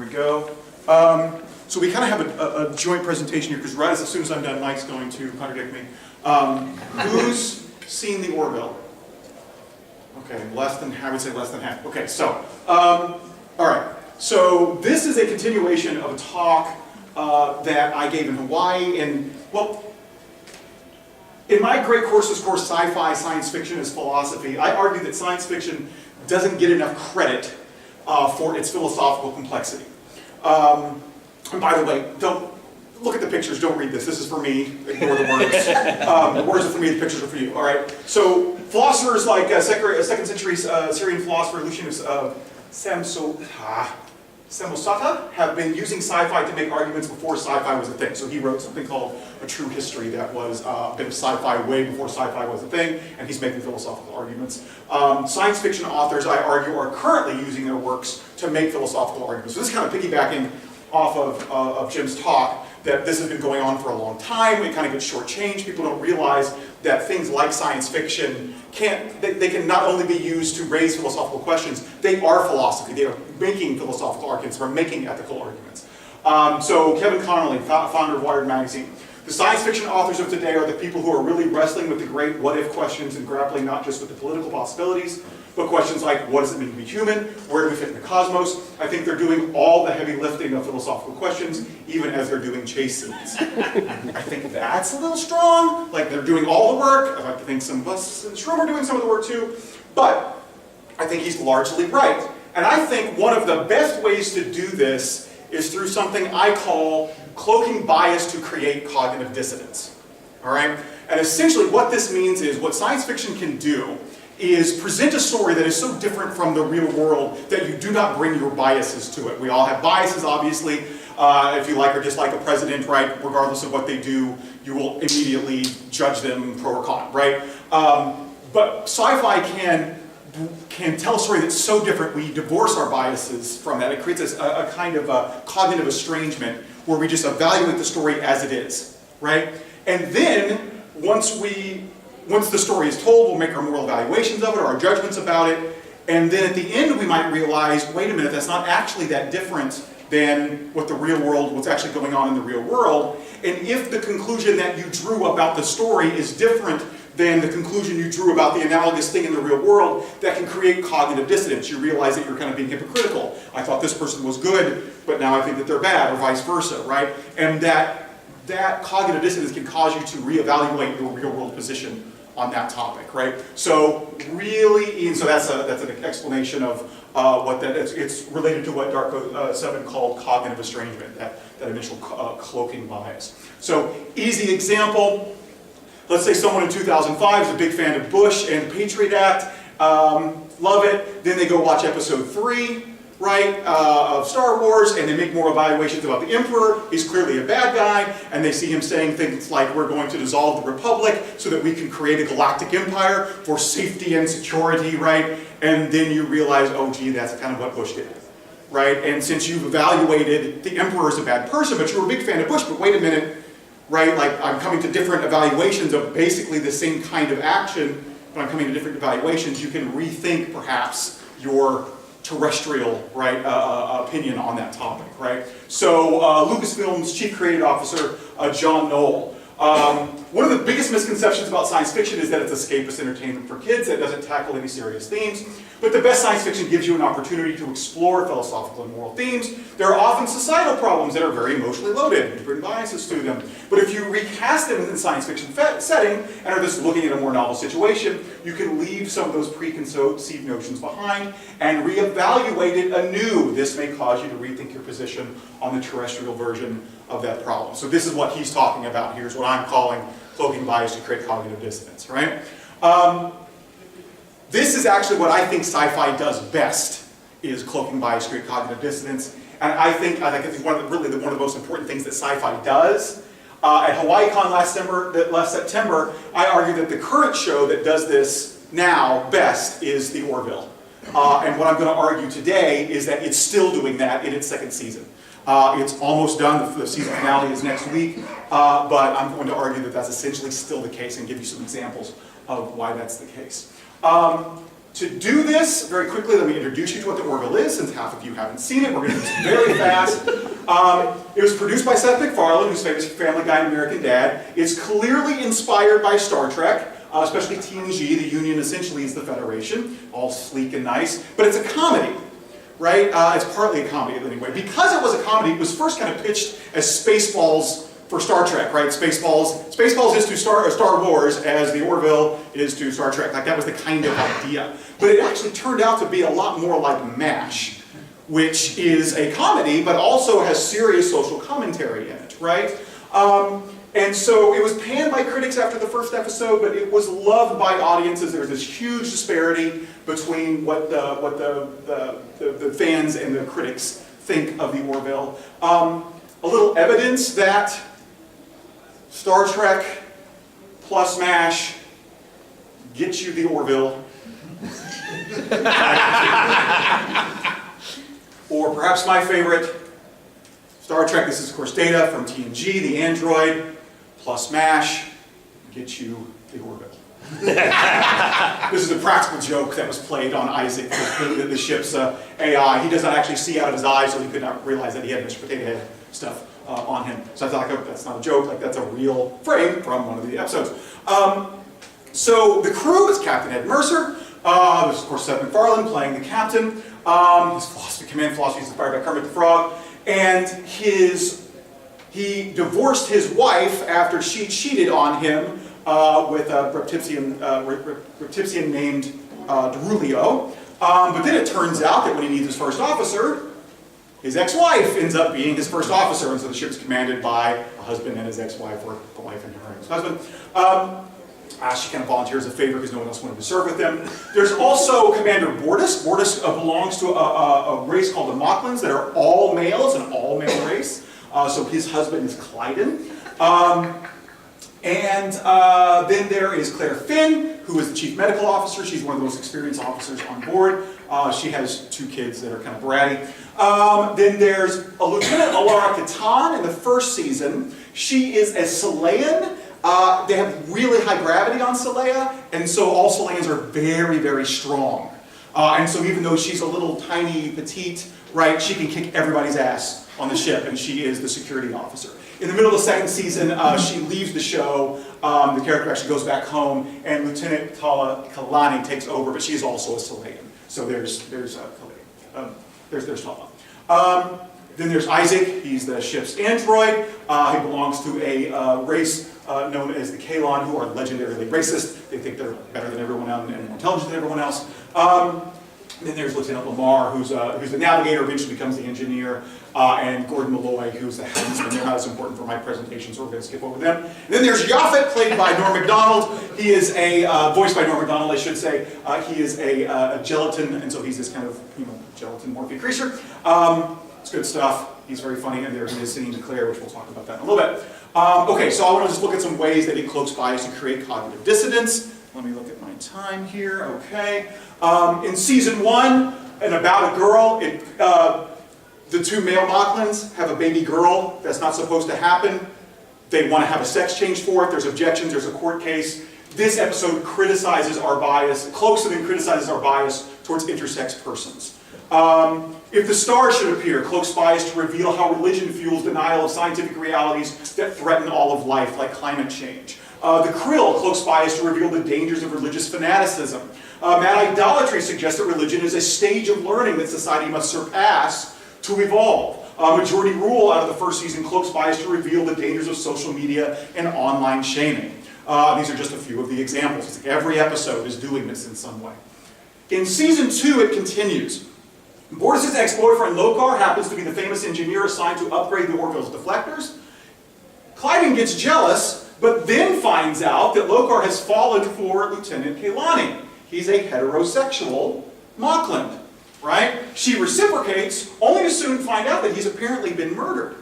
we go. So we kind of have a joint presentation here, because right as soon as I'm done, Mike's going to contradict me. Who's seen the Orville? Okay, I would say less than half. Okay, so, all right. So this is a continuation of a talk that I gave in Hawaii, and, well, in my great course, Sci-Fi, Science Fiction is Philosophy, I argue that science fiction doesn't get enough credit for its philosophical complexity. And by the way, don't look at the pictures, don't read this. This is for me, ignore the words. The words are for me, the pictures are for you, all right? So philosophers like second century Syrian philosopher Lucianus Samosata have been using sci-fi to make arguments before sci-fi was a thing. So he wrote something called A True History that was a bit of sci-fi way before sci-fi was a thing, and he's making philosophical arguments. Science fiction authors, I argue, are currently using their works to make philosophical arguments. So this is kind of piggybacking off of Jim's talk, that this has been going on for a long time. It kind of gets shortchanged. People don't realize that things like science fiction they can not only be used to raise philosophical questions, they are philosophy. They are making philosophical arguments, they're making ethical arguments. So Kevin Connolly, founder of Wired Magazine. The science fiction authors of today are the people who are really wrestling with the great what-if questions and grappling not just with the political possibilities, but questions like, what does it mean to be human? Where do we fit in the cosmos? I think they're doing all the heavy lifting of philosophical questions, even as they're doing chase scenes. I think that's a little strong. Like, they're doing all the work. I think some of us in this room are doing some of the work too. But I think he's largely right. And I think one of the best ways to do this is through something I call cloaking bias to create cognitive dissonance. All right? And essentially what this means is what science fiction can do is present a story that is so different from the real world that you do not bring your biases to it. We all have biases, obviously. If you like or dislike a president, right, regardless of what they do, you will immediately judge them pro or con, right? But sci-fi can tell a story that's so different, we divorce our biases from that. It creates a kind of a cognitive estrangement where we just evaluate the story as it is, right? And then, once the story is told, we'll make our moral evaluations of it, or our judgments about it, and then at the end we might realize, wait a minute, that's not actually that different than what's actually going on in the real world. And if the conclusion that you drew about the story is different than the conclusion you drew about the analogous thing in the real world, that can create cognitive dissonance. You realize that you're kind of being hypocritical. I thought this person was good, but now I think that they're bad, or vice versa, right? And that cognitive dissonance can cause you to reevaluate your real world position on that topic, right? So really, so that's an explanation of what that is. It's related to what Darko 7 called cognitive estrangement, that initial cloaking bias. So easy example, let's say someone in 2005 is a big fan of Bush and the Patriot Act, love it, then they go watch episode 3, right, of Star Wars, and they make more evaluations about the Emperor. He's clearly a bad guy, and they see him saying things like, we're going to dissolve the Republic so that we can create a galactic empire for safety and security, right? And then you realize, oh gee, that's kind of what Bush did, right? And since you've evaluated the Emperor as a bad person, but you're a big fan of Bush, but wait a minute, right, like I'm coming to different evaluations of basically the same kind of action, but I'm coming to different evaluations, you can rethink perhaps your terrestrial, right, opinion on that topic, right? So Lucasfilm's chief creative officer, John Knoll. One of the biggest misconceptions about science fiction is that it's escapist entertainment for kids that doesn't tackle any serious themes. But the best science fiction gives you an opportunity to explore philosophical and moral themes. There are often societal problems that are very emotionally loaded and bring biases to them. But if you recast them in a science fiction setting and are just looking at a more novel situation, you can leave some of those preconceived notions behind and reevaluate it anew. This may cause you to rethink your position on the terrestrial version of that problem. So this is what he's talking about. Here's what I'm calling cloaking bias to create cognitive dissonance, right? This is actually what I think sci-fi does best, is cloaking bias to create cognitive dissonance. And I think it's one of the most important things that sci-fi does. At HawaiiCon last September, I argued that the current show that does this now best is the Orville. And what I'm going to argue today is that it's still doing that in its second season. It's almost done, the season finale is next week, but I'm going to argue that that's essentially still the case and give you some examples of why that's the case. To do this, very quickly, let me introduce you to what the Orville is, since half of you haven't seen it. We're going to do this very fast. It was produced by Seth MacFarlane, who's famous for Family Guy and American Dad. It's clearly inspired by Star Trek, especially TNG. The Union essentially is the Federation, all sleek and nice. But it's a comedy, right? It's partly a comedy anyway. Because it was a comedy, it was first kind of pitched as Spaceballs for Star Trek, right? Spaceballs is to Star Wars as the Orville is to Star Trek. Like, that was the kind of idea. But it actually turned out to be a lot more like MASH, which is a comedy, but also has serious social commentary in it, right? And so it was panned by critics after the first episode, but it was loved by audiences. There was this huge disparity between what the fans and the critics think of the Orville. A little evidence that Star Trek plus MASH gets you the Orville. Or perhaps my favorite, Star Trek, this is of course Data from TNG, the android, plus MASH, gets you the Orville. This is a practical joke that was played on Isaac, the ship's AI. He does not actually see out of his eyes, so he could not realize that he had Mr. Potato Head stuff on him. So I thought, like, that's not a joke, like that's a real frame from one of the episodes. So the crew is Captain Ed Mercer. There's of course Seth MacFarlane playing the captain. His command philosophy is inspired by Kermit the Frog. And he divorced his wife after she cheated on him with a Reptipsian named Derulio. But then it turns out that when he needs his first officer, his ex-wife ends up being his first officer, and so the ship's commanded by a husband and his ex-wife, or the wife and her ex-husband. She kind of volunteers a favor because no one else wanted to serve with them. There's also Commander Bortus. Bortus belongs to a race called the Mocklins that are all males, an all-male race. So his husband is Clyden. And then there is Claire Finn, who is the chief medical officer. She's one of the most experienced officers on board. She has 2 kids that are kind of bratty. Then there's a Lieutenant Alara Katan in the first season. She is a Selayan. They have really high gravity on Seleia, and so all Selayans are very, very strong. And so even though she's a little tiny, petite, right, she can kick everybody's ass on the ship, and she is the security officer. In the middle of the second season, she leaves the show. The character actually goes back home, and Lieutenant Kalani takes over, but she's also a Selayan. So there's Tala. Then there's Isaac. He's the ship's android. He belongs to a race known as the Kalon, who are legendarily racist. They think they're better than everyone else and more intelligent than everyone else. Then there's Lieutenant Lamar, who's the navigator, eventually becomes the engineer, and Gordon Malloy, who's the helmsman. They're not as important for my presentation, so we're going to skip over them. And then there's Yaphet, played by Norm Macdonald. He is voiced by Norm Macdonald, I should say. He is a gelatin, and so he's this kind of, gelatin morphic creature. It's good stuff. He's very funny, and there's his singing to Claire, which we'll talk about that in a little bit. Okay, so I want to just look at some ways that it cloaks bias to create cognitive dissonance. Let me look at my time here. Okay. In season 1, and About a Girl, the 2 male Mocklins have a baby girl that's not supposed to happen. They want to have a sex change for it. There's objections. There's a court case. This episode criticizes our bias, cloaks it and criticizes our bias towards intersex persons. If the Star should appear, cloaks bias to reveal how religion fuels denial of scientific realities that threaten all of life, like climate change. The Krill cloaks bias to reveal the dangers of religious fanaticism. Mad idolatry suggests that religion is a stage of learning that society must surpass to evolve. Majority Rule out of the first season cloaks bias to reveal the dangers of social media and online shaming. These are just a few of the examples. It's like every episode is doing this in some way. In season 2, it continues. Bortus' ex-boyfriend Lokar happens to be the famous engineer assigned to upgrade the Orville's deflectors. Clyden gets jealous, but then finds out that Lokar has fallen for Lieutenant Kalani. He's a heterosexual Mocklin, right? She reciprocates, only to soon find out that he's apparently been murdered.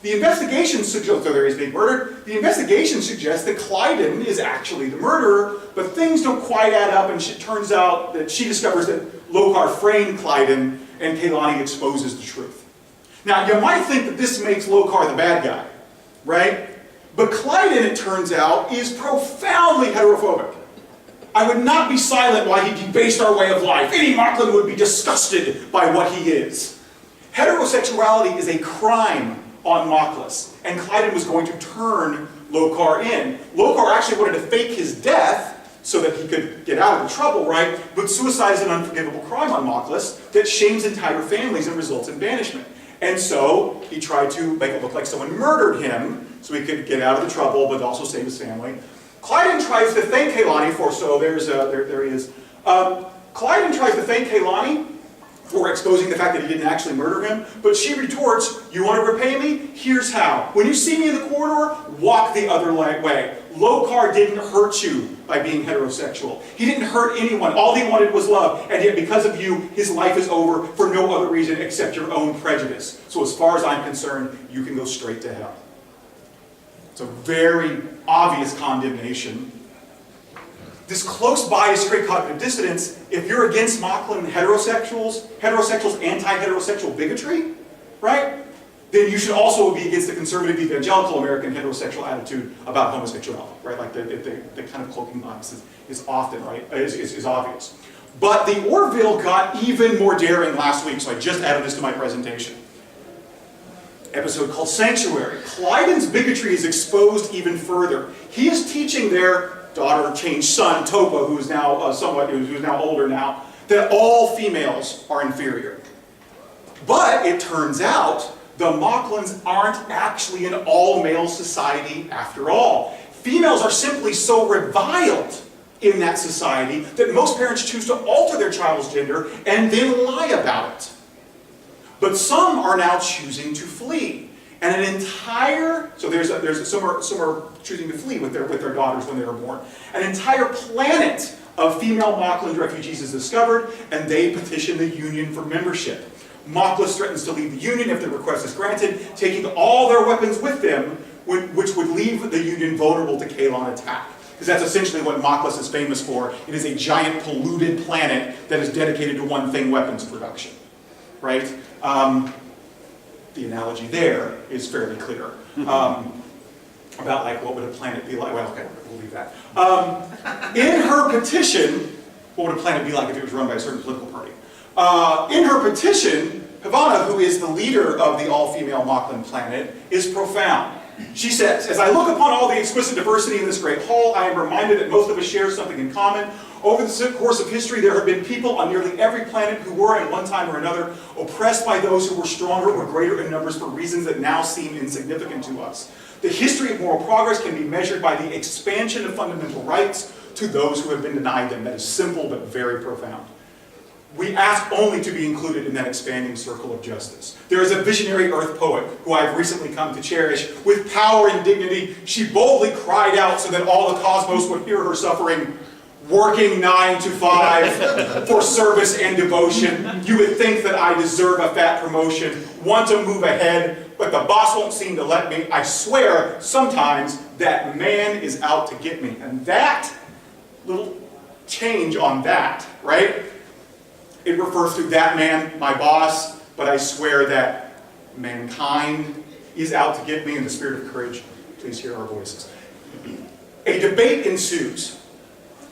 The investigation suggests, so there is being murdered, the investigation suggests that Clyden is actually the murderer, but things don't quite add up, and it turns out that she discovers that Lokar framed Clyden, and Kalani exposes the truth. Now, you might think that this makes Lokar the bad guy, right? But Clyden, it turns out, is profoundly heterophobic. I would not be silent while he debased our way of life. Any Mocklin would be disgusted by what he is. Heterosexuality is a crime on Mocklus, and Clyden was going to turn Lokar in. Lokar actually wanted to fake his death so that he could get out of the trouble, right? But suicide is an unforgivable crime on Mocklus that shames entire families and results in banishment. And so he tried to make it look like someone murdered him so he could get out of the trouble but also save his family. Clyden tries to thank Kaylani for, so there he is. Clyden tries to thank Kaylani for exposing the fact that he didn't actually murder him, but she retorts, you want to repay me? Here's how. When you see me in the corridor, walk the other way. Lokar didn't hurt you by being heterosexual. He didn't hurt anyone. All he wanted was love, and yet because of you, his life is over for no other reason except your own prejudice. So as far as I'm concerned, you can go straight to hell. It's a very obvious condemnation. This close bias creates cognitive dissonance. If you're against Mocklin heterosexuals, anti-heterosexual bigotry, right? Then you should also be against the conservative evangelical American heterosexual attitude about homosexuality, right? Like the kind of cloaking bias is often, right, is obvious. But the Orville got even more daring last week, so I just added this to my presentation. Episode called Sanctuary. Clyden's bigotry is exposed even further. He is teaching their daughter-changed son, Topa, who's now who's now older now, that all females are inferior. But it turns out the Mocklins aren't actually an all-male society after all. Females are simply so reviled in that society that most parents choose to alter their child's gender and then lie about it. But some are now choosing to flee. And an entire, so some are choosing to flee with their daughters when they were born. An entire planet of female Mocklin refugees is discovered, and they petition the Union for membership. Mocklus threatens to leave the Union if their request is granted, taking all their weapons with them, which would leave the Union vulnerable to Kaylon attack. Because that's essentially what Mocklus is famous for. It is a giant polluted planet that is dedicated to one thing, weapons production. Right? The analogy there is fairly clear. About like what would a planet be like? Well, okay, we'll leave that. In her petition, what would a planet be like if it was run by a certain political party? In her petition, Havana, who is the leader of the all-female Mocklin planet, is profound. She says, as I look upon all the exquisite diversity in this great hall, I am reminded that most of us share something in common. Over the course of history, there have been people on nearly every planet who were, at one time or another, oppressed by those who were stronger or greater in numbers for reasons that now seem insignificant to us. The history of moral progress can be measured by the expansion of fundamental rights to those who have been denied them. That is simple but very profound. We ask only to be included in that expanding circle of justice. There is a visionary earth poet who I have recently come to cherish. With power and dignity, she boldly cried out so that all the cosmos would hear her suffering. Working 9 to 5 for service and devotion. You would think that I deserve a fat promotion, want to move ahead, but the boss won't seem to let me. I swear, sometimes that man is out to get me. And that little change on that, right? It refers to that man, my boss, but I swear that mankind is out to get me. In the spirit of courage, please hear our voices. A debate ensues.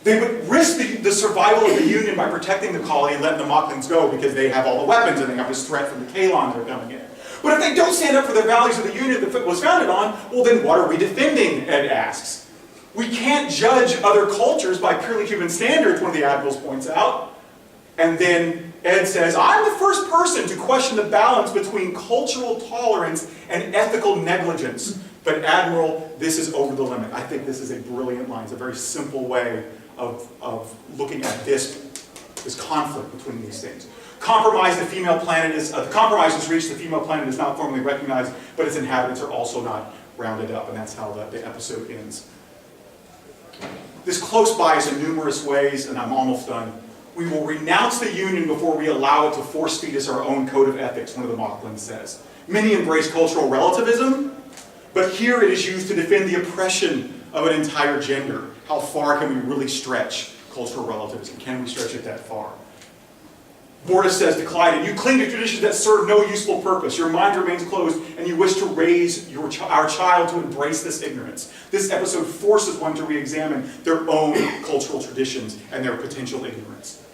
They would risk the survival of the Union by protecting the colony and letting the Mocklins go because they have all the weapons and they have this threat from the Kaylons that are coming in. But if they don't stand up for the values of the Union that was founded on, well then what are we defending, Ed asks. We can't judge other cultures by purely human standards, one of the admirals points out. And then Ed says, I'm the first person to question the balance between cultural tolerance and ethical negligence. But Admiral, this is over the limit. I think this is a brilliant line. It's a very simple way of looking at this conflict between these things. Compromise, the compromise is reached, the female planet is not formally recognized, but its inhabitants are also not rounded up, and that's how the episode ends. This close by is in numerous ways, and I'm almost done. We will renounce the Union before we allow it to force feed us our own code of ethics, one of the Mocklins says. Many embrace cultural relativism, but here it is used to defend the oppression of an entire gender. How far can we really stretch cultural relativism? Can we stretch it that far? Mortis says to Clyde, you cling to traditions that serve no useful purpose. Your mind remains closed, and you wish to raise our child to embrace this ignorance. This episode forces one to re-examine their own cultural traditions and their potential ignorance.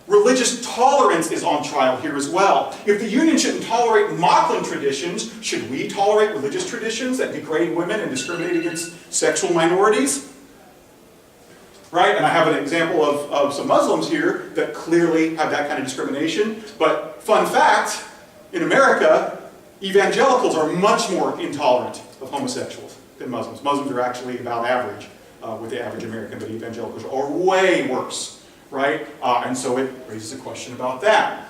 Religious tolerance is on trial here as well. If the Union shouldn't tolerate modeling traditions, should we tolerate religious traditions that degrade women and discriminate against sexual minorities? Right? And I have an example of some Muslims here that clearly have that kind of discrimination. But fun fact, in America, evangelicals are much more intolerant of homosexuals than Muslims. Muslims are actually about average with the average American, but evangelicals are way worse. Right? And so it raises a question about that.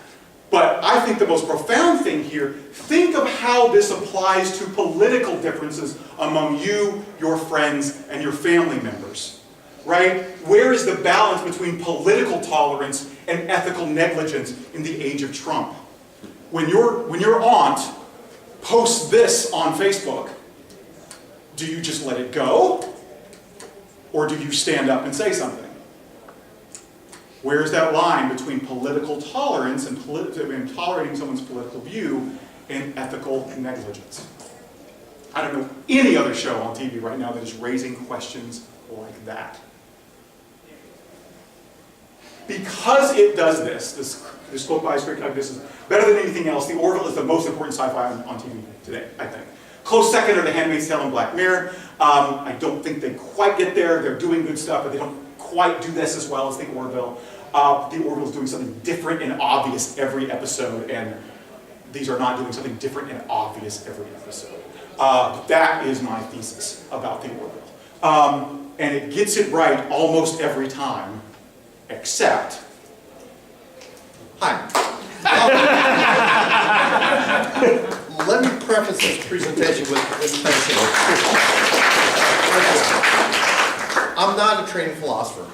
But I think the most profound thing here, think of how this applies to political differences among you, your friends, and your family members. Right? Where is the balance between political tolerance and ethical negligence in the age of Trump? When your aunt posts this on Facebook, do you just let it go? Or do you stand up and say something? Where is that line between political tolerance and tolerating someone's political view and ethical negligence? I don't know any other show on TV right now that is raising questions like that. Because it does this quote by Script, this is better than anything else. The Orville is the most important sci-fi on TV today, I think. Close second are The Handmaid's Tale and Black Mirror. I don't think they quite get there. They're doing good stuff, but they don't quite do this as well as The Orville. The Orville is doing something different and obvious every episode, and these are not doing something different and obvious every episode. That is my thesis about The Orville. And it gets it right almost every time, except... Hi. Let me preface this presentation with thank you. I'm not a trained philosopher.